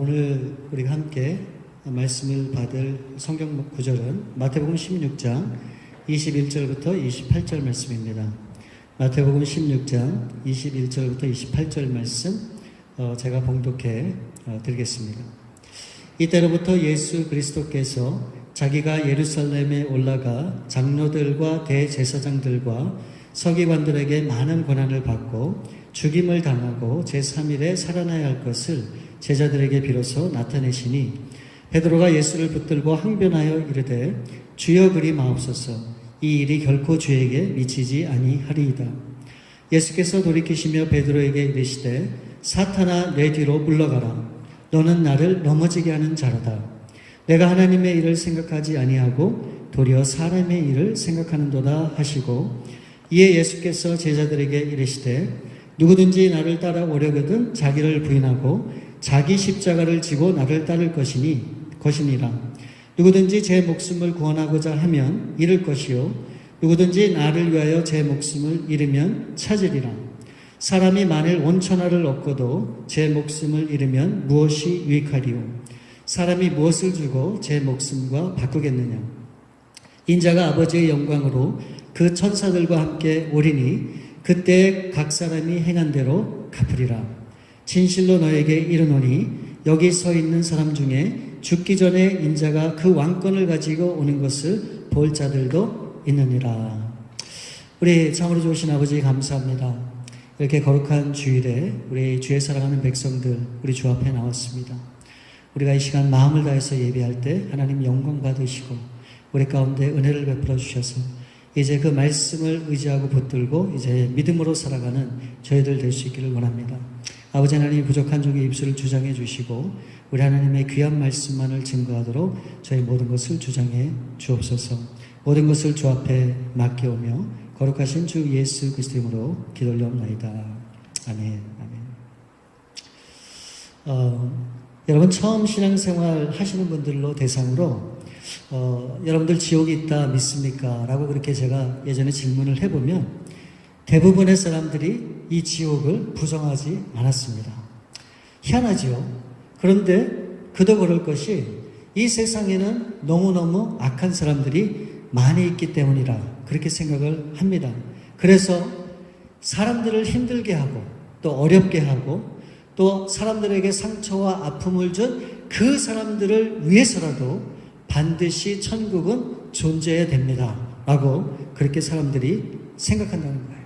오늘 우리가 함께 말씀을 받을 성경 구절은 마태복음 16장 21절부터 28절 말씀입니다. 마태복음 16장 21절부터 28절 말씀 제가 봉독해 드리겠습니다. 이때로부터 예수 그리스도께서 자기가 예루살렘에 올라가 장로들과 대제사장들과 서기관들에게 많은 고난을 받고 죽임을 당하고 제3일에 살아나야 할 것을 제자들에게 비로소 나타내시니 베드로가 예수를 붙들고 항변하여 이르되 주여 그리 마옵소서 이 일이 결코 주에게 미치지 아니하리이다. 예수께서 돌이키시며 베드로에게 이르시되 사탄아 내 뒤로 물러가라. 너는 나를 넘어지게 하는 자로다. 내가 하나님의 일을 생각하지 아니하고 도리어 사람의 일을 생각하는도다 하시고 이에 예수께서 제자들에게 이르시되 누구든지 나를 따라오려거든 자기를 부인하고 자기 십자가를 지고 나를 따를 것이니라. 누구든지 제 목숨을 구원하고자 하면 잃을 것이요 누구든지 나를 위하여 제 목숨을 잃으면 찾으리라. 사람이 만일 온 천하를 얻고도 제 목숨을 잃으면 무엇이 유익하리요? 사람이 무엇을 주고 제 목숨과 바꾸겠느냐? 인자가 아버지의 영광으로 그 천사들과 함께 오리니 그때 각 사람이 행한 대로 갚으리라. 진실로 너에게 이르노니 여기 서 있는 사람 중에 죽기 전에 인자가 그 왕권을 가지고 오는 것을 볼 자들도 있느니라. 우리 참으로 좋으신 아버지 감사합니다. 이렇게 거룩한 주일에 우리 주의 사랑하는 백성들 우리 주 앞에 나왔습니다. 우리가 이 시간 마음을 다해서 예배할 때 하나님 영광 받으시고 우리 가운데 은혜를 베풀어 주셔서 이제 그 말씀을 의지하고 붙들고 이제 믿음으로 살아가는 저희들 될 수 있기를 원합니다. 아버지 하나님 부족한 종의 입술을 주장해 주시고 우리 하나님의 귀한 말씀만을 증거하도록 저희 모든 것을 주장해 주옵소서. 모든 것을 주 앞에 맡겨오며 거룩하신 주 예수 그리스도 이름으로 기도 올려옵나이다. 아멘. 아멘. 여러분 처음 신앙생활 하시는 분들로 대상으로 여러분들 지옥이 있다 믿습니까? 라고 그렇게 제가 예전에 질문을 해보면 대부분의 사람들이 이 지옥을 부정하지 않았습니다. 희한하지요. 그런데 그도 그럴 것이 이 세상에는 너무너무 악한 사람들이 많이 있기 때문이라 그렇게 생각을 합니다. 그래서 사람들을 힘들게 하고 또 어렵게 하고 또 사람들에게 상처와 아픔을 준 그 사람들을 위해서라도 반드시 천국은 존재해야 됩니다. 라고 그렇게 사람들이 생각한다는 거예요.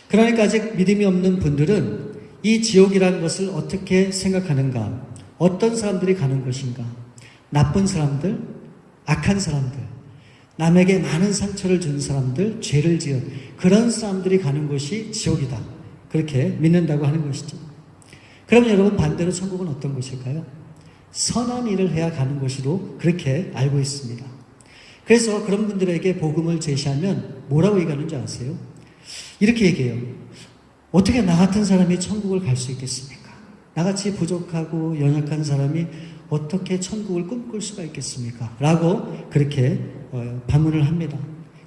그러니까 아직 믿음이 없는 분들은 이 지옥이라는 것을 어떻게 생각하는가? 어떤 사람들이 가는 것인가? 나쁜 사람들, 악한 사람들, 남에게 많은 상처를 준 사람들, 죄를 지은 그런 사람들이 가는 곳이 지옥이다. 그렇게 믿는다고 하는 것이죠. 그럼 여러분 반대로 천국은 어떤 곳일까요? 선한 일을 해야 가는 곳으로 그렇게 알고 있습니다. 그래서 그런 분들에게 복음을 제시하면 뭐라고 얘기하는 줄 아세요? 이렇게 얘기해요. 어떻게 나 같은 사람이 천국을 갈 수 있겠습니까? 나같이 부족하고 연약한 사람이 어떻게 천국을 꿈꿀 수가 있겠습니까? 라고 그렇게 반문을 합니다.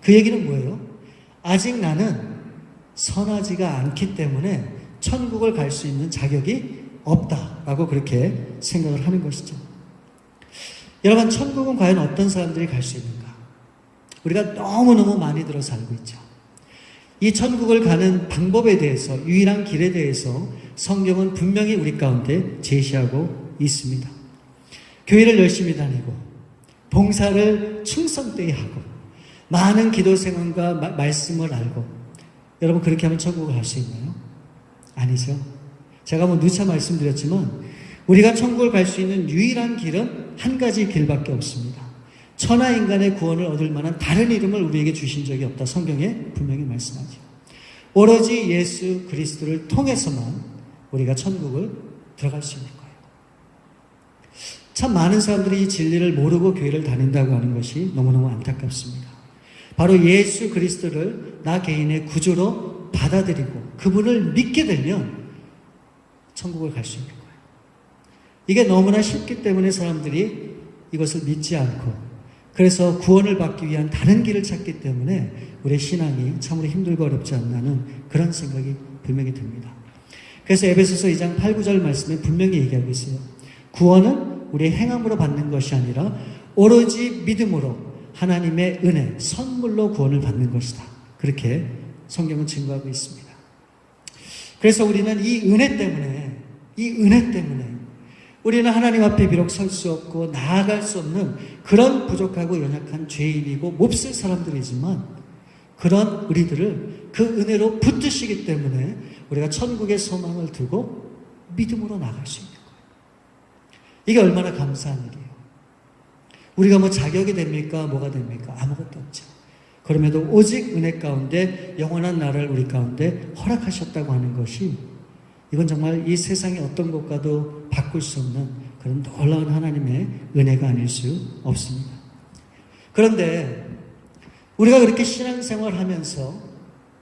그 얘기는 뭐예요? 아직 나는 선하지가 않기 때문에 천국을 갈 수 있는 자격이 없다라고 그렇게 생각을 하는 것이죠. 여러분 천국은 과연 어떤 사람들이 갈 수 있는가? 우리가 너무너무 많이 들어서 알고 있죠. 이 천국을 가는 방법에 대해서 유일한 길에 대해서 성경은 분명히 우리 가운데 제시하고 있습니다. 교회를 열심히 다니고 봉사를 충성되이 하고 많은 기도 생활과 말씀을 알고 여러분 그렇게 하면 천국을 갈 수 있나요? 아니죠. 제가 누차 말씀드렸지만 우리가 천국을 갈 수 있는 유일한 길은 한 가지 길밖에 없습니다. 천하 인간의 구원을 얻을 만한 다른 이름을 우리에게 주신 적이 없다. 성경에 분명히 말씀하죠. 오로지 예수 그리스도를 통해서만 우리가 천국을 들어갈 수 있는 거예요. 참 많은 사람들이 이 진리를 모르고 교회를 다닌다고 하는 것이 너무너무 안타깝습니다. 바로 예수 그리스도를 나 개인의 구주로 받아들이고 그분을 믿게 되면 천국을 갈 수 있는 거예요. 이게 너무나 쉽기 때문에 사람들이 이것을 믿지 않고 그래서 구원을 받기 위한 다른 길을 찾기 때문에 우리의 신앙이 참으로 힘들고 어렵지 않나는 그런 생각이 분명히 듭니다. 그래서 에베소서 2장 8, 9절 말씀에 분명히 얘기하고 있어요. 구원은 우리의 행함으로 받는 것이 아니라 오로지 믿음으로 하나님의 은혜, 선물로 구원을 받는 것이다. 그렇게 성경은 증거하고 있습니다. 그래서 우리는 이 은혜 때문에 우리는 하나님 앞에 비록 설 수 없고 나아갈 수 없는 그런 부족하고 연약한 죄인이고 몹쓸 사람들이지만 그런 우리들을 그 은혜로 붙드시기 때문에 우리가 천국의 소망을 두고 믿음으로 나갈 수 있는 거예요. 이게 얼마나 감사한 일이에요. 우리가 뭐 자격이 됩니까? 뭐가 됩니까? 아무것도 없죠. 그럼에도 오직 은혜 가운데 영원한 나라를 우리 가운데 허락하셨다고 하는 것이 이건 정말 이 세상의 어떤 것과도 바꿀 수 없는 그런 놀라운 하나님의 은혜가 아닐 수 없습니다. 그런데 우리가 그렇게 신앙생활을 하면서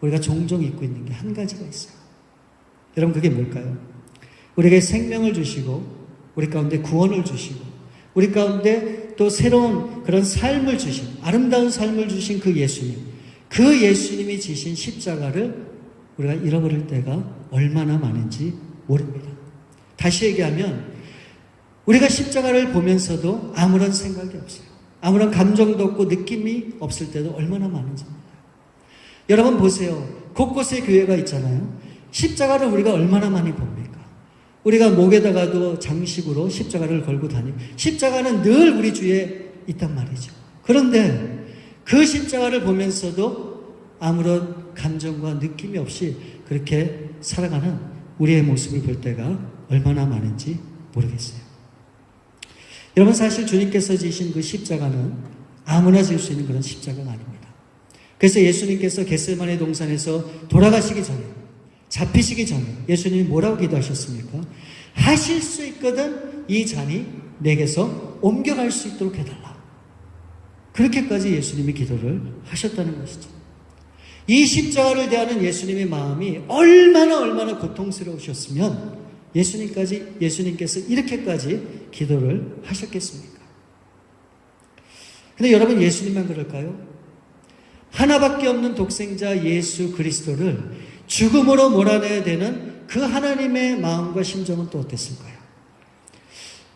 우리가 종종 잊고 있는 게 한 가지가 있어요. 여러분 그게 뭘까요? 우리에게 생명을 주시고 우리 가운데 구원을 주시고 우리 가운데 또 새로운 그런 삶을 주신 아름다운 삶을 주신 그 예수님이 지신 십자가를 우리가 잃어버릴 때가 얼마나 많은지 모릅니다. 다시 얘기하면 우리가 십자가를 보면서도 아무런 생각이 없어요. 아무런 감정도 없고 느낌이 없을 때도 얼마나 많은지 몰라요. 여러분 보세요. 곳곳에 교회가 있잖아요. 십자가를 우리가 얼마나 많이 봅니까? 우리가 목에다가도 장식으로 십자가를 걸고 다니고 십자가는 늘 우리 주위에 있단 말이죠. 그런데 그 십자가를 보면서도 아무런 감정과 느낌이 없이 그렇게 살아가는 우리의 모습을 볼 때가 얼마나 많은지 모르겠어요. 여러분 사실 주님께서 지신 그 십자가는 아무나 질 수 있는 그런 십자가가 아닙니다. 그래서 예수님께서 겟세마네 동산에서 돌아가시기 전에 잡히시기 전에 예수님이 뭐라고 기도하셨습니까? 하실 수 있거든 이 잔이 내게서 옮겨갈 수 있도록 해달라. 그렇게까지 예수님이 기도를 하셨다는 것이죠. 이 십자가를 대하는 예수님의 마음이 얼마나 고통스러우셨으면 예수님께서 이렇게까지 기도를 하셨겠습니까? 근데 여러분 예수님만 그럴까요? 하나밖에 없는 독생자 예수 그리스도를 죽음으로 몰아내야 되는 그 하나님의 마음과 심정은 또 어땠을까요?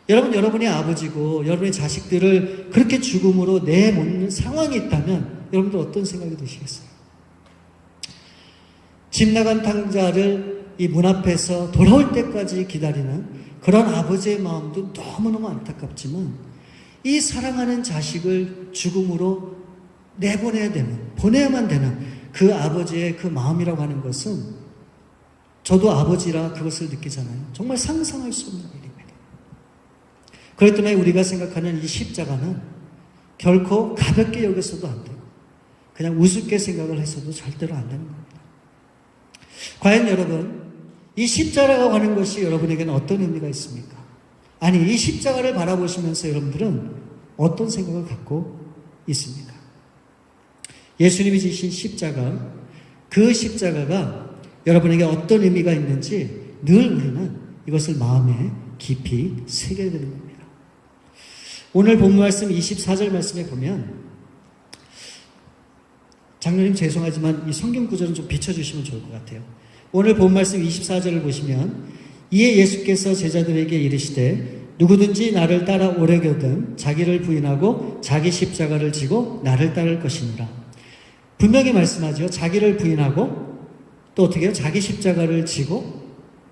여러분이 아버지고 여러분의 자식들을 그렇게 죽음으로 내모는 상황이 있다면 여러분들 어떤 생각이 드시겠어요? 집 나간 탕자를 이 문 앞에서 돌아올 때까지 기다리는 그런 아버지의 마음도 너무너무 안타깝지만 이 사랑하는 자식을 죽음으로 보내야만 되는 그 아버지의 그 마음이라고 하는 것은 저도 아버지라 그것을 느끼잖아요. 정말 상상할 수 없는 일입니다. 그렇기 때문에 우리가 생각하는 이 십자가는 결코 가볍게 여겨서도 안 되고 그냥 우습게 생각을 해서도 절대로 안 되는 겁니다. 과연 여러분 이 십자가라고 하는 것이 여러분에게는 어떤 의미가 있습니까? 아니 이 십자가를 바라보시면서 여러분들은 어떤 생각을 갖고 있습니까? 예수님이 지신 십자가, 그 십자가가 여러분에게 어떤 의미가 있는지 늘 우리는 이것을 마음에 깊이 새겨야 되는 겁니다. 오늘 본문 말씀 24절 말씀에 보면 장로님 죄송하지만 이 성경 구절은 좀 비춰주시면 좋을 것 같아요. 오늘 본 말씀 24절을 보시면 이에 예수께서 제자들에게 이르시되 누구든지 나를 따라 오려거든 자기를 부인하고 자기 십자가를 지고 나를 따를 것이니라. 분명히 말씀하죠. 자기를 부인하고 또 어떻게 해요? 자기 십자가를 지고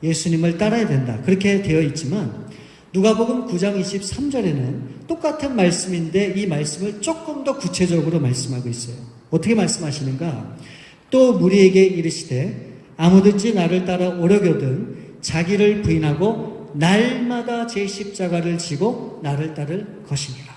예수님을 따라야 된다. 그렇게 되어 있지만 누가복음 9장 23절에는 똑같은 말씀인데 이 말씀을 조금 더 구체적으로 말씀하고 있어요. 어떻게 말씀하시는가? 또 무리에게 이르시되 아무든지 나를 따라 오려거든 자기를 부인하고 날마다 제 십자가를 지고 나를 따를 것이니라.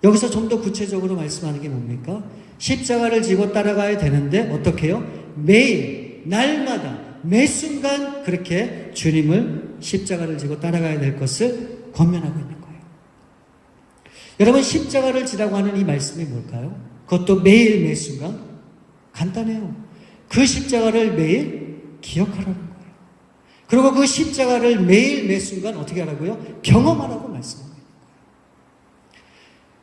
여기서 좀 더 구체적으로 말씀하는 게 뭡니까? 십자가를 지고 따라가야 되는데 어떻게 해요? 매일 날마다 매 순간 그렇게 주님을 십자가를 지고 따라가야 될 것을 권면하고 있는 거예요. 여러분 십자가를 지라고 하는 이 말씀이 뭘까요? 그것도 매일 매 순간 간단해요. 그 십자가를 매일 기억하라는 거예요. 그리고 그 십자가를 매일 매 순간 어떻게 하라고요? 경험하라고 말씀하고 있는 거예요.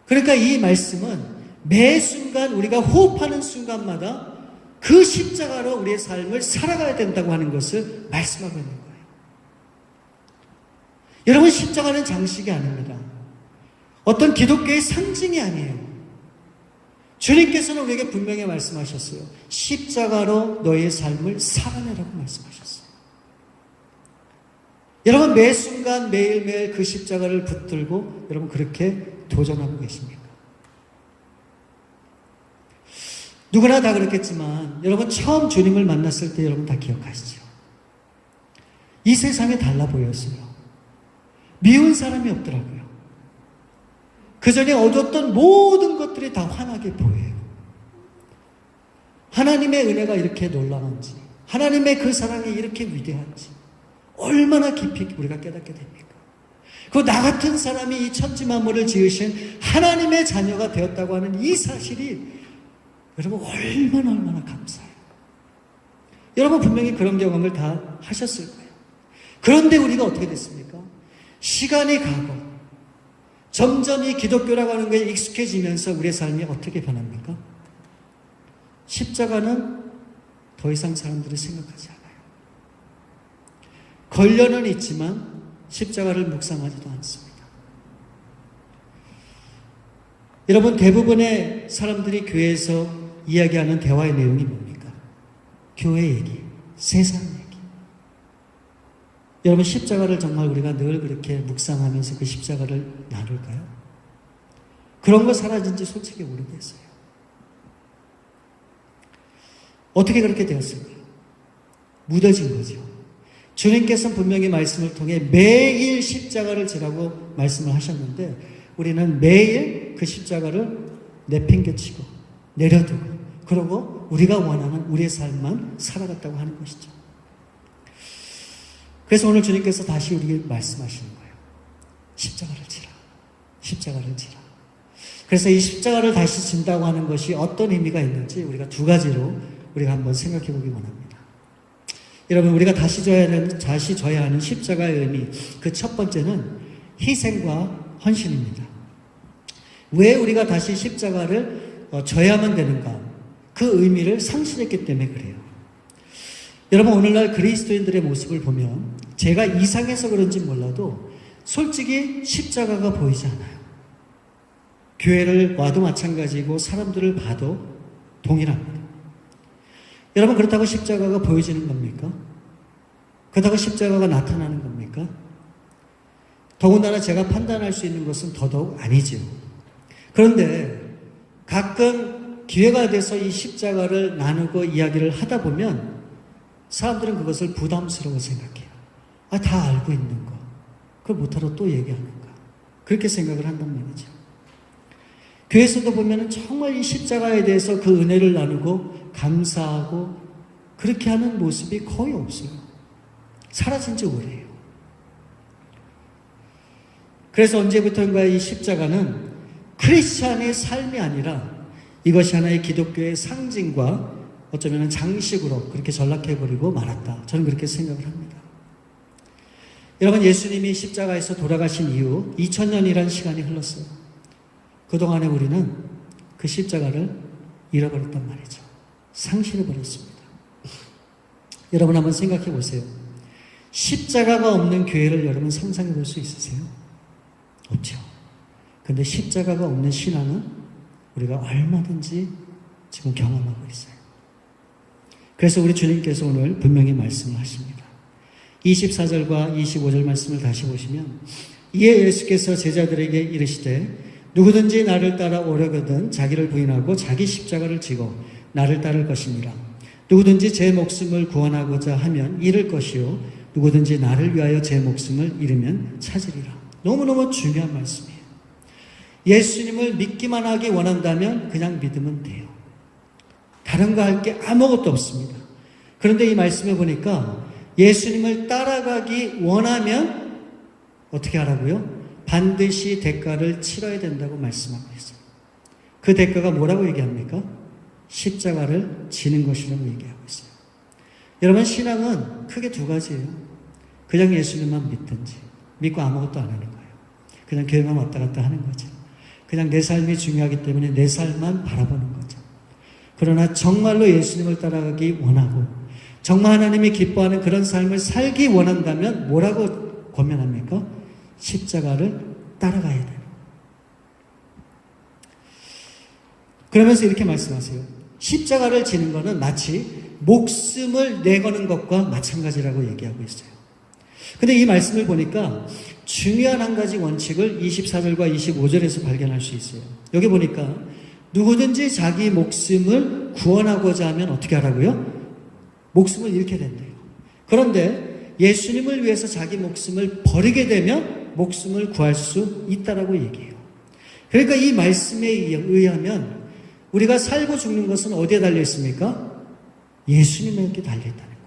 그러니까 이 말씀은 매 순간 우리가 호흡하는 순간마다 그 십자가로 우리의 삶을 살아가야 된다고 하는 것을 말씀하고 있는 거예요. 여러분, 십자가는 장식이 아닙니다. 어떤 기독교의 상징이 아니에요. 주님께서는 우리에게 분명히 말씀하셨어요. 십자가로 너의 삶을 살아내라고 말씀하셨어요. 여러분, 매 순간 매일매일 그 십자가를 붙들고 여러분 그렇게 도전하고 계십니까? 누구나 다 그렇겠지만 여러분, 처음 주님을 만났을 때 여러분 다 기억하시죠? 이 세상에 달라 보였어요. 미운 사람이 없더라고요. 그 전에 얻었던 모든 것들이 다 환하게 보여요. 하나님의 은혜가 이렇게 놀라운지, 하나님의 그 사랑이 이렇게 위대한지 얼마나 깊이 우리가 깨닫게 됩니까? 그 나 같은 사람이 이 천지만물을 지으신 하나님의 자녀가 되었다고 하는 이 사실이 여러분 얼마나 감사해요. 여러분 분명히 그런 경험을 다 하셨을 거예요. 그런데 우리가 어떻게 됐습니까? 시간이 가고 점점 이 기독교라고 하는 것에 익숙해지면서 우리의 삶이 어떻게 변합니까? 십자가는 더 이상 사람들이 생각하지 않아요. 걸려는 있지만 십자가를 묵상하지도 않습니다. 여러분, 대부분의 사람들이 교회에서 이야기하는 대화의 내용이 뭡니까? 교회 얘기, 세상 얘기. 여러분, 십자가를 정말 우리가 늘 그렇게 묵상하면서 그 십자가를 나눌까요? 그런 거 사라진 지 솔직히 오래됐어요. 어떻게 그렇게 되었을까요? 묻어진 거죠. 주님께서는 분명히 말씀을 통해 매일 십자가를 지라고 말씀을 하셨는데 우리는 매일 그 십자가를 내팽개치고 내려두고 그러고 우리가 원하는 우리의 삶만 살아갔다고 하는 것이죠. 그래서 오늘 주님께서 다시 우리에게 말씀하시는 거예요. 십자가를 지라. 십자가를 지라. 그래서 이 십자가를 다시 진다고 하는 것이 어떤 의미가 있는지 우리가 두 가지로 우리가 한번 생각해 보기 원합니다. 여러분, 우리가 다시 져야 하는 십자가의 의미, 그 첫 번째는 희생과 헌신입니다. 왜 우리가 다시 십자가를 져야만 되는가? 그 의미를 상실했기 때문에 그래요. 여러분, 오늘날 그리스도인들의 모습을 보면 제가 이상해서 그런지 몰라도 솔직히 십자가가 보이지 않아요. 교회를 와도 마찬가지고 사람들을 봐도 동일합니다. 여러분, 그렇다고 십자가가 보여지는 겁니까? 그렇다고 십자가가 나타나는 겁니까? 더군다나 제가 판단할 수 있는 것은 더더욱 아니지요. 그런데 가끔 기회가 돼서 이 십자가를 나누고 이야기를 하다 보면 사람들은 그것을 부담스러워 생각해요. 아, 다 알고 있는 거. 그걸 못하러 또 얘기하는가. 그렇게 생각을 한단 말이죠. 교회에서도 보면 정말 이 십자가에 대해서 그 은혜를 나누고 감사하고 그렇게 하는 모습이 거의 없어요. 사라진 지 오래예요. 그래서 언제부턴가 이 십자가는 크리스찬의 삶이 아니라 이것이 하나의 기독교의 상징과 어쩌면 장식으로 그렇게 전락해버리고 말았다. 저는 그렇게 생각을 합니다. 여러분, 예수님이 십자가에서 돌아가신 이후 2000년이라는 시간이 흘렀어요. 그동안에 우리는 그 십자가를 잃어버렸단 말이죠. 상실해버렸습니다. 여러분 한번 생각해 보세요. 십자가가 없는 교회를 여러분 상상해 볼 수 있으세요? 없죠. 그런데 십자가가 없는 신앙은 우리가 얼마든지 지금 경험하고 있어요. 그래서 우리 주님께서 오늘 분명히 말씀을 하십니다. 24절과 25절 말씀을 다시 보시면 이에 예수께서 제자들에게 이르시되 누구든지 나를 따라 오려거든 자기를 부인하고 자기 십자가를 지고 나를 따를 것이니라. 누구든지 제 목숨을 구원하고자 하면 잃을 것이요 누구든지 나를 위하여 제 목숨을 잃으면 찾으리라. 너무너무 중요한 말씀이에요. 예수님을 믿기만 하기 원한다면 그냥 믿으면 돼요. 다른 거 할 게 아무것도 없습니다. 그런데 이 말씀에 보니까 예수님을 따라가기 원하면 어떻게 하라고요? 반드시 대가를 치러야 된다고 말씀하고 있어요. 그 대가가 뭐라고 얘기합니까? 십자가를 지는 것이라고 얘기하고 있어요. 여러분, 신앙은 크게 두 가지예요. 그냥 예수님만 믿든지 믿고 아무것도 안 하는 거예요. 그냥 교회만 왔다 갔다 하는 거죠. 그냥 내 삶이 중요하기 때문에 내 삶만 바라보는 거죠. 그러나 정말로 예수님을 따라가기 원하고 정말 하나님이 기뻐하는 그런 삶을 살기 원한다면 뭐라고 권면합니까? 십자가를 따라가야 돼요. 그러면서 이렇게 말씀하세요. 십자가를 지는 것은 마치 목숨을 내거는 것과 마찬가지라고 얘기하고 있어요. 근데 이 말씀을 보니까 중요한 한 가지 원칙을 24절과 25절에서 발견할 수 있어요. 여기 보니까 누구든지 자기 목숨을 구원하고자 하면 어떻게 하라고요? 목숨을 잃게 된대요. 그런데 예수님을 위해서 자기 목숨을 버리게 되면 목숨을 구할 수 있다라고 얘기해요. 그러니까 이 말씀에 의하면 우리가 살고 죽는 것은 어디에 달려 있습니까? 예수님에게 달려 있다는 거예요.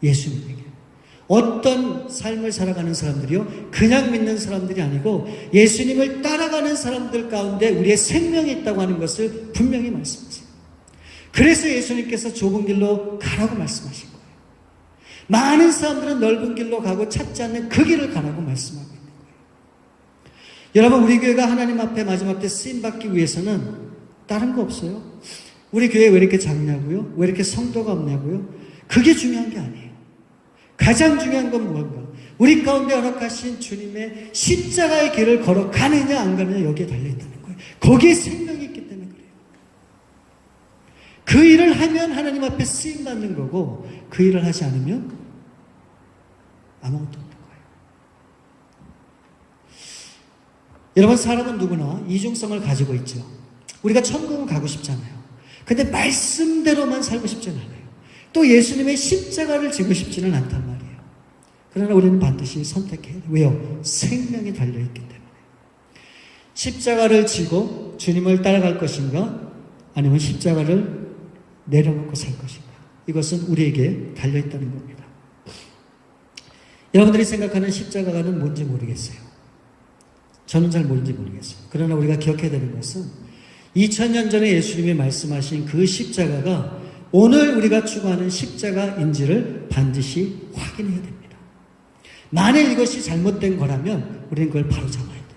예수님에게. 어떤 삶을 살아가는 사람들이요? 그냥 믿는 사람들이 아니고 예수님을 따라가는 사람들 가운데 우리의 생명이 있다고 하는 것을 분명히 말씀하세요. 그래서 예수님께서 좁은 길로 가라고 말씀하신 거예요. 많은 사람들은 넓은 길로 가고 찾지 않는 그 길을 가라고 말씀하고 있는 거예요. 여러분, 우리 교회가 하나님 앞에 마지막 때 쓰임받기 위해서는 다른 거 없어요. 우리 교회 왜 이렇게 작냐고요? 왜 이렇게 성도가 없냐고요? 그게 중요한 게 아니에요. 가장 중요한 건 무언가? 우리 가운데 허락하신 주님의 십자가의 길을 걸어가느냐 안 가느냐 여기에 달려있다는 거예요. 거기에 생명이 있기 때문에 그래요. 그 일을 하면 하나님 앞에 쓰임받는 거고 그 일을 하지 않으면 아무것도 없는 거예요. 여러분, 사람은 누구나 이중성을 가지고 있죠. 우리가 천국은 가고 싶잖아요. 근데 말씀대로만 살고 싶지는 않아요. 또 예수님의 십자가를 지고 싶지는 않단 말이에요. 그러나 우리는 반드시 선택해야 돼요. 왜요? 생명이 달려있기 때문에. 십자가를 지고 주님을 따라갈 것인가? 아니면 십자가를 내려놓고 살 것인가? 이것은 우리에게 달려있다는 겁니다. 여러분들이 생각하는 십자가는 뭔지 모르겠어요. 저는 잘 뭔지 모르겠어요. 그러나 우리가 기억해야 되는 것은 2000년 전에 예수님이 말씀하신 그 십자가가 오늘 우리가 추구하는 십자가인지를 반드시 확인해야 됩니다. 만일 이것이 잘못된 거라면 우리는 그걸 바로 잡아야 돼요.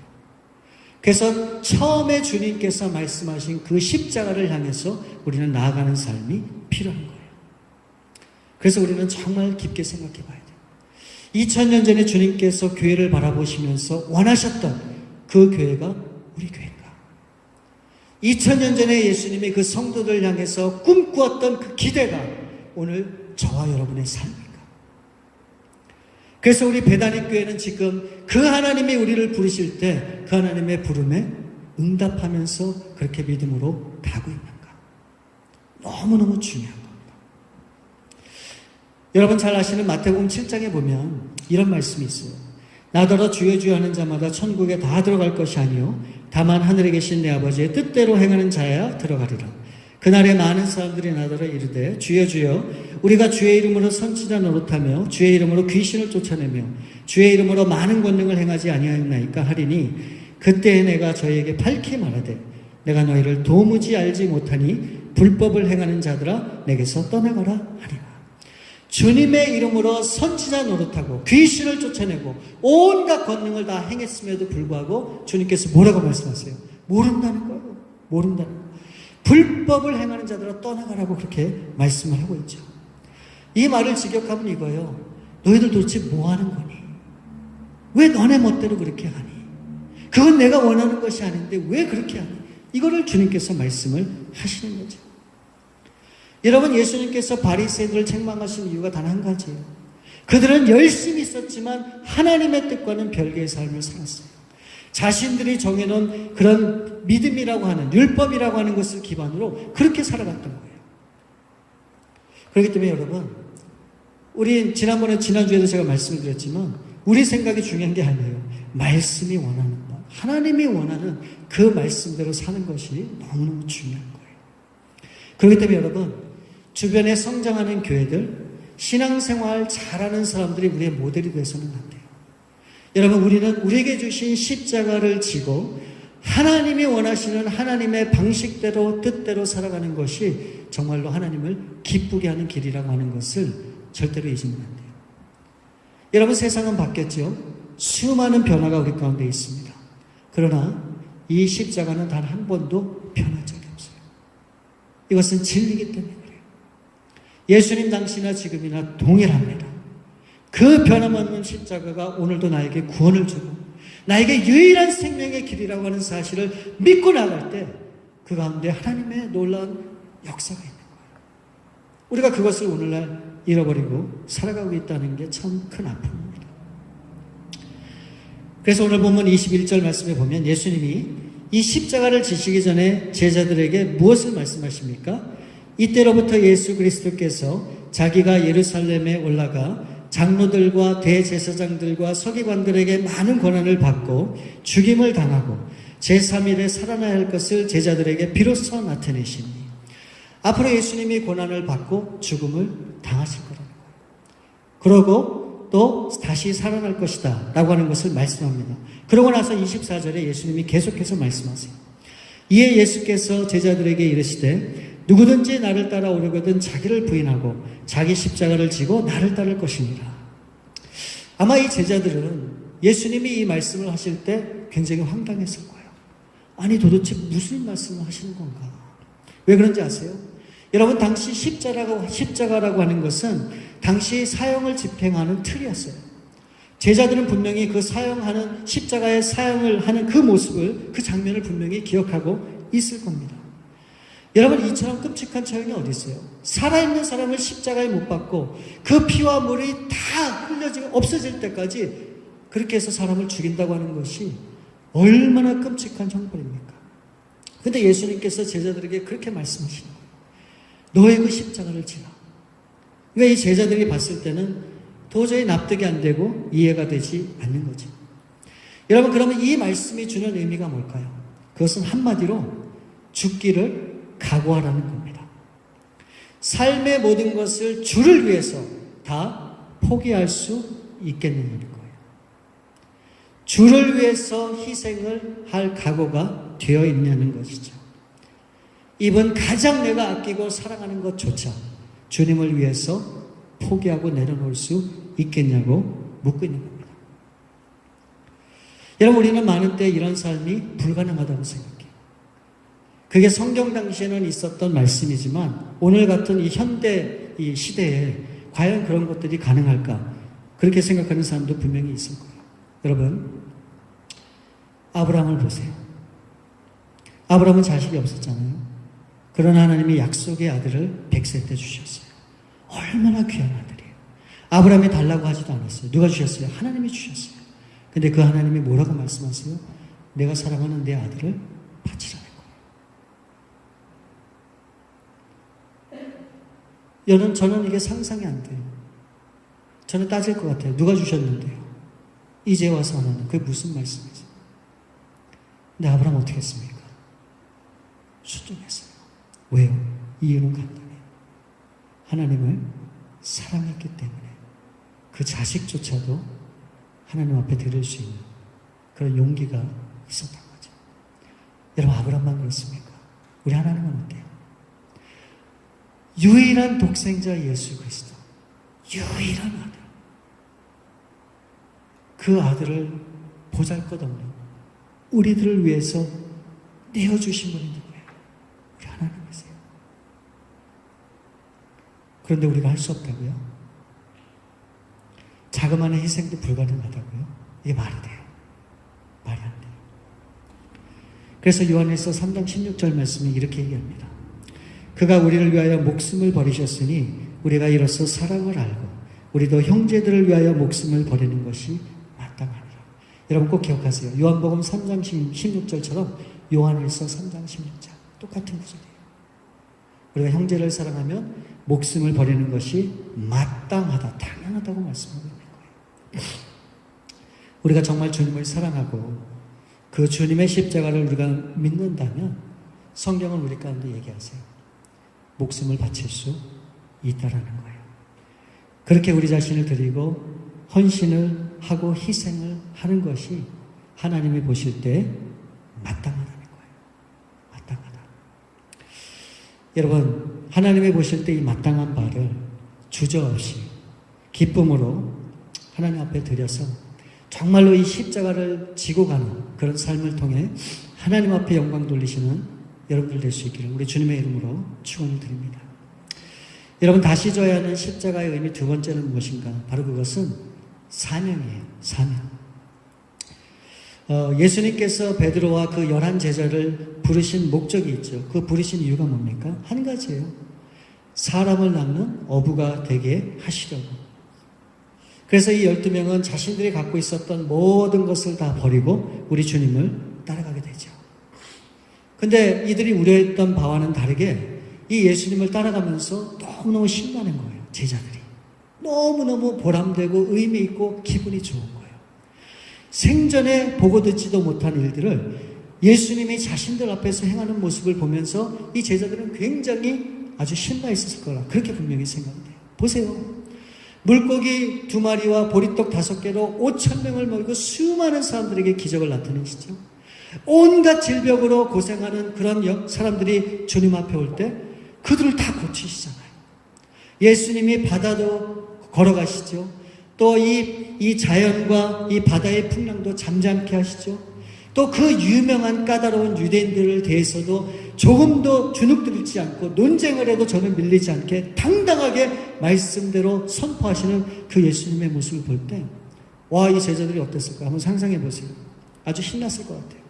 그래서 처음에 주님께서 말씀하신 그 십자가를 향해서 우리는 나아가는 삶이 필요한 거예요. 그래서 우리는 정말 깊게 생각해 봐야 돼요. 2000년 전에 주님께서 교회를 바라보시면서 원하셨던 그 교회가 우리 교회인가? 2000년 전에 예수님이 그 성도들 향해서 꿈꾸었던 그 기대가 오늘 저와 여러분의 삶입니까? 그래서 우리 베다니 교회는 지금 그 하나님이 우리를 부르실 때 그 하나님의 부름에 응답하면서 그렇게 믿음으로 가고 있는가? 너무너무 중요한 겁니다. 여러분 잘 아시는 마태복음 7장에 보면 이런 말씀이 있어요. 나더러 주여 주여 하는 자마다 천국에 다 들어갈 것이 아니요 다만 하늘에 계신 내 아버지의 뜻대로 행하는 자야 들어가리라. 그날에 많은 사람들이 나더러 이르되 주여 주여 우리가 주의 이름으로 선지자 노릇하며 주의 이름으로 귀신을 쫓아내며 주의 이름으로 많은 권능을 행하지 아니하였나이까 하리니 그때에 내가 저희에게 밝히 말하되 내가 너희를 도무지 알지 못하니 불법을 행하는 자들아 내게서 떠나가라 하리라. 주님의 이름으로 선지자 노릇하고 귀신을 쫓아내고 온갖 권능을 다 행했음에도 불구하고 주님께서 뭐라고 말씀하세요? 모른다는 거예요. 모른다는 거예요. 불법을 행하는 자들아 떠나가라고 그렇게 말씀을 하고 있죠. 이 말을 직역하면 이거예요. 너희들 도대체 뭐 하는 거니? 왜 너네 멋대로 그렇게 하니? 그건 내가 원하는 것이 아닌데 왜 그렇게 하니? 이거를 주님께서 말씀을 하시는 거죠. 여러분, 예수님께서 바리새인들을 책망하신 이유가 단 한 가지예요. 그들은 열심히 있었지만 하나님의 뜻과는 별개의 삶을 살았어요. 자신들이 정해놓은 그런 믿음이라고 하는 율법이라고 하는 것을 기반으로 그렇게 살아갔던 거예요. 그렇기 때문에 여러분, 우리 지난주에도 제가 말씀을 드렸지만 우리 생각이 중요한 게 아니에요. 말씀이 원하는 것, 하나님이 원하는 그 말씀대로 사는 것이 너무너무 중요한 거예요. 그렇기 때문에 여러분, 주변에 성장하는 교회들, 신앙생활 잘하는 사람들이 우리의 모델이 돼서는 안 돼요. 여러분, 우리는 우리에게 주신 십자가를 지고 하나님이 원하시는 하나님의 방식대로 뜻대로 살아가는 것이 정말로 하나님을 기쁘게 하는 길이라고 하는 것을 절대로 잊으면 안 돼요. 여러분, 세상은 바뀌었죠. 수많은 변화가 우리 가운데 있습니다. 그러나 이 십자가는 단 한 번도 변한 적이 없어요. 이것은 진리이기 때문에 그래요. 예수님 당시나 지금이나 동일합니다. 그 변함없는 십자가가 오늘도 나에게 구원을 주고 나에게 유일한 생명의 길이라고 하는 사실을 믿고 나갈 때 그 가운데 하나님의 놀라운 역사가 있는 거예요. 우리가 그것을 오늘날 잃어버리고 살아가고 있다는 게 참 큰 아픔입니다. 그래서 오늘 본문 21절 말씀에 보면 예수님이 이 십자가를 지시기 전에 제자들에게 무엇을 말씀하십니까? 이때로부터 예수 그리스도께서 자기가 예루살렘에 올라가 장로들과 대제사장들과 서기관들에게 많은 권한을 받고 죽임을 당하고 제3일에 살아나야 할 것을 제자들에게 비로소 나타내시니 앞으로 예수님이 고난을 받고 죽음을 당하실 거라는 거예요. 그러고 또 다시 살아날 것이다 라고 하는 것을 말씀합니다. 그러고 나서 24절에 예수님이 계속해서 말씀하세요. 이에 예수께서 제자들에게 이르시되 누구든지 나를 따라오려거든 자기를 부인하고 자기 십자가를 지고 나를 따를 것이니라. 아마 이 제자들은 예수님이 이 말씀을 하실 때 굉장히 황당했을 거예요. 아니 도대체 무슨 말씀을 하시는 건가? 왜 그런지 아세요? 여러분 당시 십자가라고 하는 것은 당시 사형을 집행하는 틀이었어요. 제자들은 분명히 그 사형하는 십자가의 사형을 하는 그 모습을 그 장면을 분명히 기억하고 있을 겁니다. 여러분 이처럼 끔찍한 처형이 어디 있어요? 살아있는 사람을 십자가에 못 박고 그 피와 물이 다 흘려지고 없어질 때까지 그렇게 해서 사람을 죽인다고 하는 것이 얼마나 끔찍한 형벌입니까? 근데 예수님께서 제자들에게 그렇게 말씀하시는 거예요. 너의 그 십자가를 지라. 그러니까 이 제자들이 봤을 때는 도저히 납득이 안 되고 이해가 되지 않는 거죠. 여러분 그러면 이 말씀이 주는 의미가 뭘까요? 그것은 한마디로 죽기를 각오하라는 겁니다. 삶의 모든 것을 주를 위해서 다 포기할 수 있겠느냐는 거예요. 주를 위해서 희생을 할 각오가 되어 있냐는 것이죠. 이번 가장 내가 아끼고 사랑하는 것조차 주님을 위해서 포기하고 내려놓을 수 있겠냐고 묻고 있는 겁니다. 여러분 우리는 많은 때 이런 삶이 불가능하다고 생각해요. 그게 성경 당시에는 있었던 말씀이지만 오늘 같은 이 현대 이 시대에 과연 그런 것들이 가능할까? 그렇게 생각하는 사람도 분명히 있을 거예요. 여러분 아브라함을 보세요. 아브라함은 자식이 없었잖아요. 그러나 하나님이 약속의 아들을 100세 때 주셨어요. 얼마나 귀한 아들이에요. 아브라함이 달라고 하지도 않았어요. 누가 주셨어요? 하나님이 주셨어요. 근데 그 하나님이 뭐라고 말씀하세요? 내가 사랑하는 내 아들을 바치라는 거예요. 저는 이게 상상이 안 돼요. 저는 따질 것 같아요. 누가 주셨는데요? 이제 와서 하나는 그게 무슨 말씀이세요? 근데 아브라함 어떻게 했습니까? 순종했어요. 왜요? 이유는 간단해요. 하나님을 사랑했기 때문에 그 자식조차도 하나님 앞에 드릴 수 있는 그런 용기가 있었던 거죠. 여러분 아브라함만 그렇습니까? 우리 하나님은 어때요? 유일한 독생자 예수 그리스도, 유일한 아들, 그 아들을 보잘것없는 우리들을 위해서 내어주신 분이 누구예요? 우리 하나님이세요. 그런데 우리가 할 수 없다고요? 자그마한 희생도 불가능하다고요? 이게 말이 돼요? 말이 안 돼요. 그래서 요한일서 3장 16절 말씀이 이렇게 얘기합니다. 그가 우리를 위하여 목숨을 버리셨으니 우리가 이로써 사랑을 알고 우리도 형제들을 위하여 목숨을 버리는 것이 마땅하니라. 여러분 꼭 기억하세요. 요한복음 3장 16절처럼 요한일서 3장 16절 똑같은 구절이에요. 우리가 형제를 사랑하면 목숨을 버리는 것이 마땅하다, 당연하다고 말씀하고 있는 거예요. 우리가 정말 주님을 사랑하고 그 주님의 십자가를 우리가 믿는다면 성경은 우리 가운데 얘기하세요. 목숨을 바칠 수 있다라는 거예요. 그렇게 우리 자신을 드리고 헌신을 하고 희생을 하는 것이 하나님이 보실 때 마땅하다는 거예요. 마땅하다. 여러분, 하나님이 보실 때 이 마땅한 바를 주저없이 기쁨으로 하나님 앞에 드려서 정말로 이 십자가를 지고 가는 그런 삶을 통해 하나님 앞에 영광 돌리시는 여러분들 될 수 있기를 우리 주님의 이름으로 축원을 드립니다. 여러분, 다시 져야 하는 십자가의 의미 두 번째는 무엇인가? 바로 그것은 사명이에요. 사명. 예수님께서 베드로와 그 11 제자를 부르신 목적이 있죠. 그 부르신 이유가 뭡니까? 한 가지예요. 사람을 낳는 어부가 되게 하시려고. 그래서 이 12명은 자신들이 갖고 있었던 모든 것을 다 버리고 우리 주님을 따라가게 되죠. 근데 이들이 우려했던 바와는 다르게 이 예수님을 따라가면서 너무너무 신나는 거예요. 제자들이. 너무너무 보람되고 의미 있고 기분이 좋은 거예요. 생전에 보고 듣지도 못한 일들을 예수님이 자신들 앞에서 행하는 모습을 보면서 이 제자들은 굉장히 아주 신나 있었을 거라 그렇게 분명히 생각돼요. 보세요. 물고기 2마리와 보리떡 5개로 5,000명을 먹이고 수많은 사람들에게 기적을 나타내시죠. 온갖 질병으로 고생하는 그런 사람들이 주님 앞에 올 때 그들을 다 고치시잖아요. 예수님이 바다도 걸어가시죠. 또 이 자연과 이 바다의 풍랑도 잠잠케 하시죠. 또 그 유명한 까다로운 유대인들을 대해서도 조금도 주눅들지 않고 논쟁을 해도 저는 밀리지 않게 당당하게 말씀대로 선포하시는 그 예수님의 모습을 볼 때 와, 이 제자들이 어땠을까? 한번 상상해 보세요. 아주 신났을 것 같아요.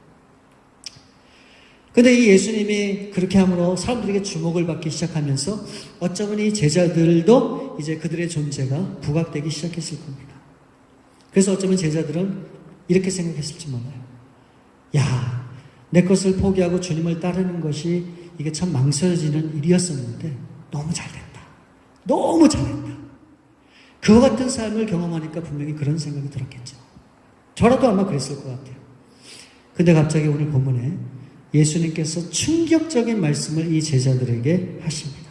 근데 이 예수님이 그렇게 함으로 사람들에게 주목을 받기 시작하면서 어쩌면 이 제자들도 이제 그들의 존재가 부각되기 시작했을 겁니다. 그래서 어쩌면 제자들은 이렇게 생각했을지 몰라요. 야, 내 것을 포기하고 주님을 따르는 것이 이게 참 망설여지는 일이었었는데 너무 잘됐다. 너무 잘했다. 그와 같은 삶을 경험하니까 분명히 그런 생각이 들었겠죠. 저라도 아마 그랬을 것 같아요. 근데 갑자기 오늘 본문에 예수님께서 충격적인 말씀을 이 제자들에게 하십니다.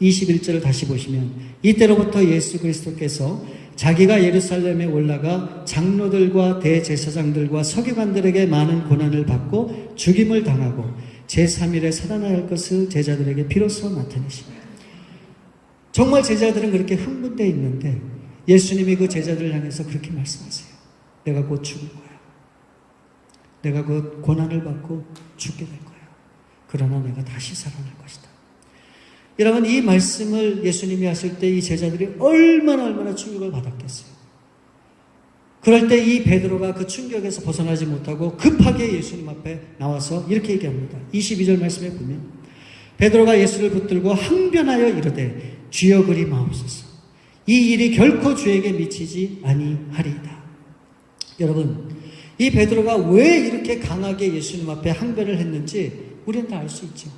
21절을 다시 보시면 이때로부터 예수 그리스도께서 자기가 예루살렘에 올라가 장로들과 대제사장들과 서기관들에게 많은 고난을 받고 죽임을 당하고 제3일에 살아날 것을 제자들에게 비로소 나타내십니다. 정말 제자들은 그렇게 흥분되어 있는데 예수님이 그 제자들을 향해서 그렇게 말씀하세요. 내가 곧 죽을 거야. 내가 그 고난을 받고 죽게 될 거야. 그러나 내가 다시 살아날 것이다. 여러분, 이 말씀을 예수님이 하실 때 이 제자들이 얼마나 충격을 받았겠어요. 그럴 때 이 베드로가 그 충격에서 벗어나지 못하고 급하게 예수님 앞에 나와서 이렇게 얘기합니다. 22절 말씀에 보면 베드로가 예수를 붙들고 항변하여 이르되 주여 그리 마옵소서. 이 일이 결코 주에게 미치지 아니하리이다. 여러분, 이 베드로가 왜 이렇게 강하게 예수님 앞에 항변을 했는지 우리는 다 알 수 있죠.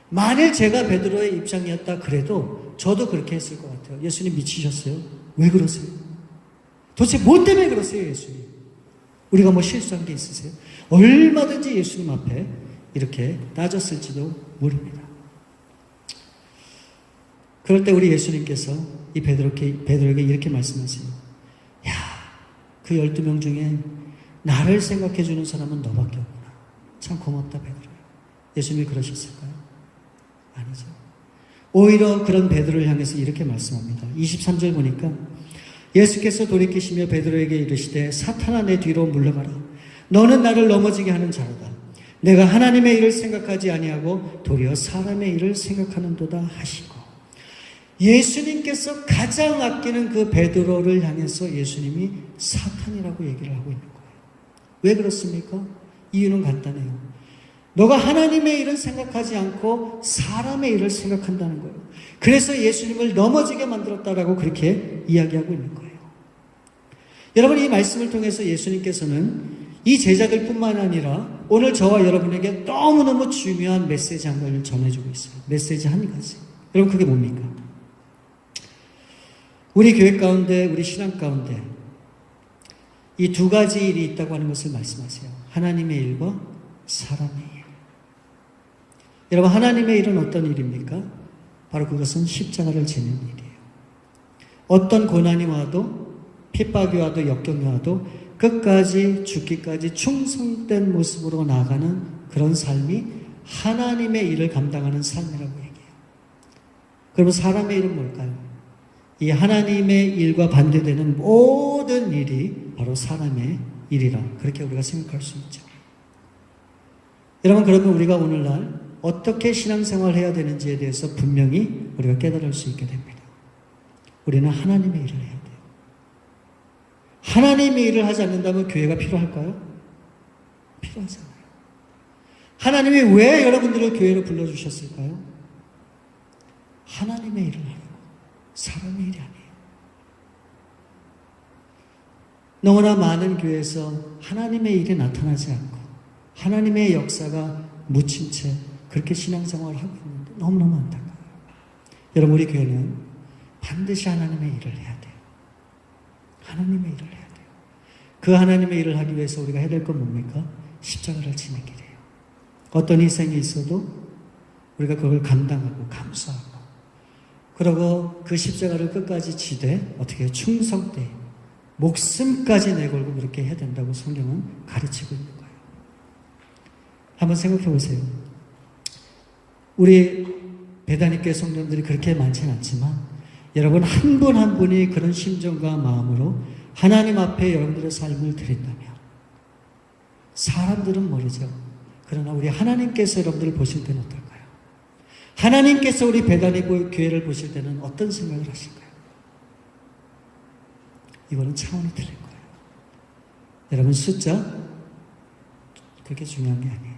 만일 제가 베드로의 입장이었다 그래도 저도 그렇게 했을 것 같아요. 예수님 미치셨어요? 왜 그러세요? 도대체 뭐 때문에 그러세요, 예수님? 우리가 뭐 실수한 게 있으세요? 얼마든지 예수님 앞에 이렇게 따졌을지도 모릅니다. 그럴 때 우리 예수님께서 이 베드로에게 이렇게 말씀하세요. 야, 그 12명 중에 나를 생각해 주는 사람은 너밖에 없구나. 참 고맙다, 베드로야. 예수님이 그러셨을까요? 아니죠. 오히려 그런 베드로를 향해서 이렇게 말씀합니다. 23절 보니까 예수께서 돌이키시며 베드로에게 이르시되 사탄아 내 뒤로 물러가라. 너는 나를 넘어지게 하는 자로다. 내가 하나님의 일을 생각하지 아니하고 도리어 사람의 일을 생각하는도다 하시고. 예수님께서 가장 아끼는 그 베드로를 향해서 예수님이 사탄이라고 얘기를 하고 있는 거예요. 왜 그렇습니까? 이유는 간단해요. 너가 하나님의 일을 생각하지 않고 사람의 일을 생각한다는 거예요. 그래서 예수님을 넘어지게 만들었다라고 그렇게 이야기하고 있는 거예요. 여러분, 이 말씀을 통해서 예수님께서는 이 제자들뿐만 아니라 오늘 저와 여러분에게 너무너무 중요한 메시지 한 가지를 전해주고 있어요. 메시지 한 가지. 여러분, 그게 뭡니까? 우리 교회 가운데, 우리 신앙 가운데 이 두 가지 일이 있다고 하는 것을 말씀하세요. 하나님의 일과 사람의 일. 여러분, 하나님의 일은 어떤 일입니까? 바로 그것은 십자가를 지는 일이에요. 어떤 고난이 와도, 핍박이 와도, 역경이 와도 끝까지 죽기까지 충성된 모습으로 나아가는 그런 삶이 하나님의 일을 감당하는 삶이라고 얘기해요. 그러면 사람의 일은 뭘까요? 이 하나님의 일과 반대되는 모든 일이 바로 사람의 일이라 그렇게 우리가 생각할 수 있죠. 여러분, 그러면 우리가 오늘날 어떻게 신앙생활을 해야 되는지에 대해서 분명히 우리가 깨달을 수 있게 됩니다. 우리는 하나님의 일을 해야 돼요. 하나님의 일을 하지 않는다면 교회가 필요할까요? 필요하잖아요. 하나님이 왜 여러분들을 교회로 불러주셨을까요? 하나님의 일을 하라고. 사람의 일이 아니에요. 너무나 많은 교회에서 하나님의 일이 나타나지 않고 하나님의 역사가 묻힌 채 그렇게 신앙생활을 하고 있는데 너무너무 안타까워요. 여러분, 우리 교회는 반드시 하나님의 일을 해야 돼요. 하나님의 일을 해야 돼요. 그 하나님의 일을 하기 위해서 우리가 해야 될 건 뭡니까? 십자가를 지는 길이에요. 어떤 희생이 있어도 우리가 그걸 감당하고 감수하고, 그러고 그 십자가를 끝까지 지되 어떻게 충성되 목숨까지 내걸고 그렇게 해야 된다고 성경은 가르치고 있는 거예요. 한번 생각해 보세요. 우리 배단위교회 성도님들이 그렇게 많지는 않지만 여러분 한 분 한 분이 그런 심정과 마음으로 하나님 앞에 여러분들의 삶을 드린다면, 사람들은 모르죠. 그러나 우리 하나님께서 여러분들을 보실 때는 어떨까요? 하나님께서 우리 배단위교회를 보실 때는 어떤 생각을 하실까요? 이거는 차원이 틀릴 거예요. 여러분, 숫자 그렇게 중요한 게 아니에요.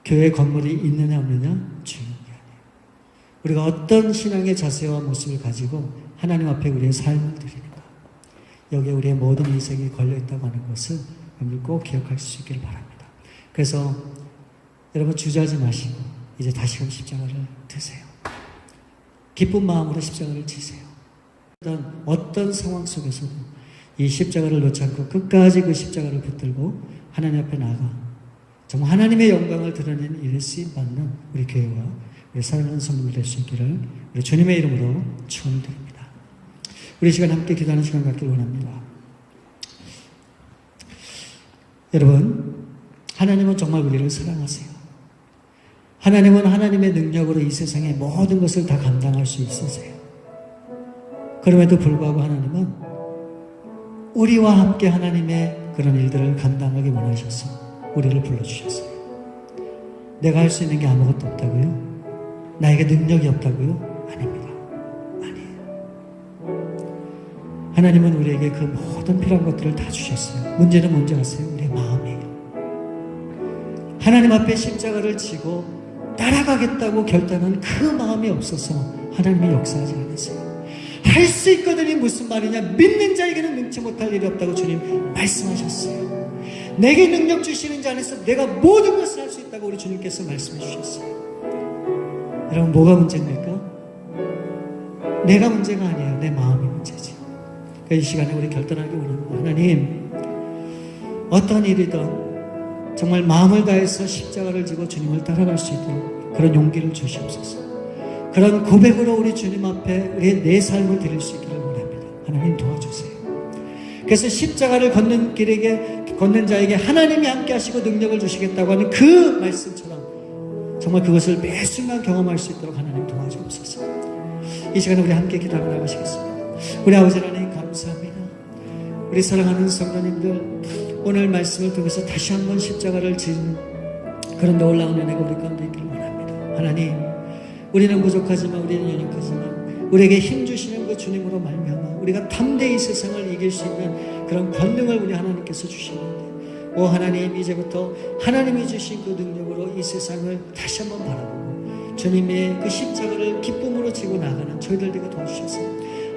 교회 건물이 있느냐 없느냐 중요한 게 아니에요. 우리가 어떤 신앙의 자세와 모습을 가지고 하나님 앞에 우리의 삶을 드리는가, 여기에 우리의 모든 인생이 걸려있다고 하는 것을 여러분 꼭 기억할 수 있기를 바랍니다. 그래서 여러분 주저하지 마시고 이제 다시금 십자가를 드세요. 기쁜 마음으로 십자가를 지세요. 어떤 상황 속에서도 이 십자가를 놓지 않고 끝까지 그 십자가를 붙들고 하나님 앞에 나가 정말 하나님의 영광을 드러내는 일에 쓰임받는 우리 교회와 우리 사랑하는 성도들 될 수 있기를 우리 주님의 이름으로 축원드립니다. 우리 시간 함께 기도하는 시간 갖기를 원합니다. 여러분, 하나님은 정말 우리를 사랑하세요. 하나님은 하나님의 능력으로 이 세상의 모든 것을 다 감당할 수 있으세요. 그럼에도 불구하고 하나님은 우리와 함께 하나님의 그런 일들을 감당하기 원하셔서 우리를 불러주셨어요. 내가 할 수 있는 게 아무것도 없다고요? 나에게 능력이 없다고요? 아닙니다. 아니에요. 하나님은 우리에게 그 모든 필요한 것들을 다 주셨어요. 문제는 뭔지 아세요? 우리의 마음이에요. 하나님 앞에 십자가를 지고 따라가겠다고 결단한 그 마음이 없어서 하나님이 역사하지 않으세요. 할 수 있거든이 무슨 말이냐? 믿는 자에게는 능치 못할 일이 없다고 주님 말씀하셨어요. 내게 능력 주시는 자 안에서 내가 모든 것을 할 수 있다고 우리 주님께서 말씀해 주셨어요. 여러분, 뭐가 문제입니까? 내가 문제가 아니에요. 내 마음이 문제지. 그러니까 이 시간에 우리 결단하기 원합니다. 하나님, 어떤 일이든 정말 마음을 다해서 십자가를 지고 주님을 따라갈 수 있도록 그런 용기를 주시옵소서. 그런 고백으로 우리 주님 앞에 우리의 내 삶을 드릴 수 있기를 원합니다. 하나님 도와주세요. 그래서 십자가를 걷는 길에게 걷는 자에게 하나님이 함께 하시고 능력을 주시겠다고 하는 그 말씀처럼 정말 그것을 매 순간 경험할 수 있도록 하나님 도와주옵소서. 이 시간에 우리 함께 기도하며 나가시겠습니다. 우리 아버지 하나님 감사합니다. 우리 사랑하는 성도님들, 오늘 말씀을 통해서 다시 한번 십자가를 진 그런 놀라운 은혜가 우리 가운데 있기를 원합니다. 하나님, 우리는 부족하지만 우리는 연약하지만 우리에게 힘주시는 그 주님으로 말미암아 우리가 담대히 세상을 이길 수 있는 그런 권능을 우리 하나님께서 주시는데, 오 하나님, 이제부터 하나님이 주신 그 능력으로 이 세상을 다시 한번 바라보고 주님의 그 십자가를 기쁨으로 지고 나가는 저희들 되게 도와주셔서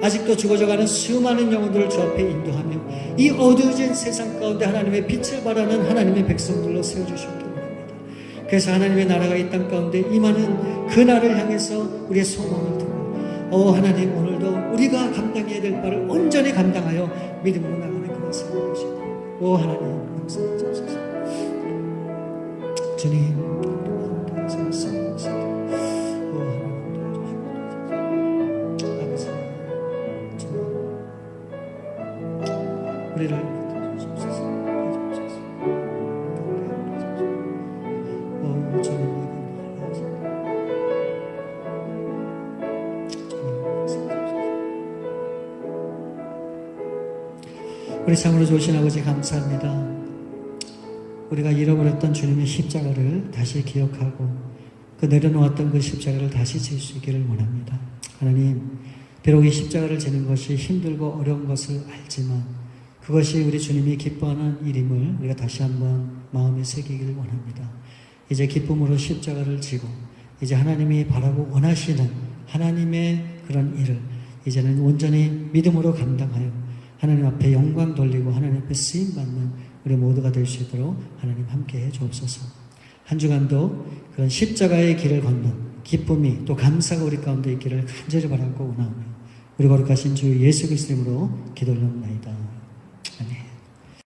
아직도 죽어져가는 수많은 영혼들을 주 앞에 인도하며 이 어두워진 세상 가운데 하나님의 빛을 발하는 하나님의 백성들로 세워주시옵기를 원합니다. 그래서 하나님의 나라가 이 땅 가운데 임하는 그날을 향해서 우리의 소망을 두고, 하나님, 오늘도 우리가 감당해야 될 바를 온전히 감당하여 믿음으로 나가는 그런 삶을 주시옵소서. 하나님, 감사합니다. 주님, 우리를 주옵소서. 우리 참으로 좋으신 아버지 감사합니다. 우리가 잃어버렸던 주님의 십자가를 다시 기억하고 그 내려놓았던 그 십자가를 다시 질 수 있기를 원합니다. 하나님, 비록 이 십자가를 지는 것이 힘들고 어려운 것을 알지만 그것이 우리 주님이 기뻐하는 일임을 우리가 다시 한번 마음에 새기기를 원합니다. 이제 기쁨으로 십자가를 지고 이제 하나님이 바라고 원하시는 하나님의 그런 일을 이제는 온전히 믿음으로 감당하여 하나님 앞에 영광 돌리고 하나님 앞에 쓰임받는 우리 모두가 될 수 있도록 하나님 함께해 주옵소서. 한 주간도 그런 십자가의 길을 걷는 기쁨이 또 감사가 우리 가운데 있기를 간절히 바라고 원하오며 우리 거룩하신 주 예수 그리스도 이름으로 기도를 합니다.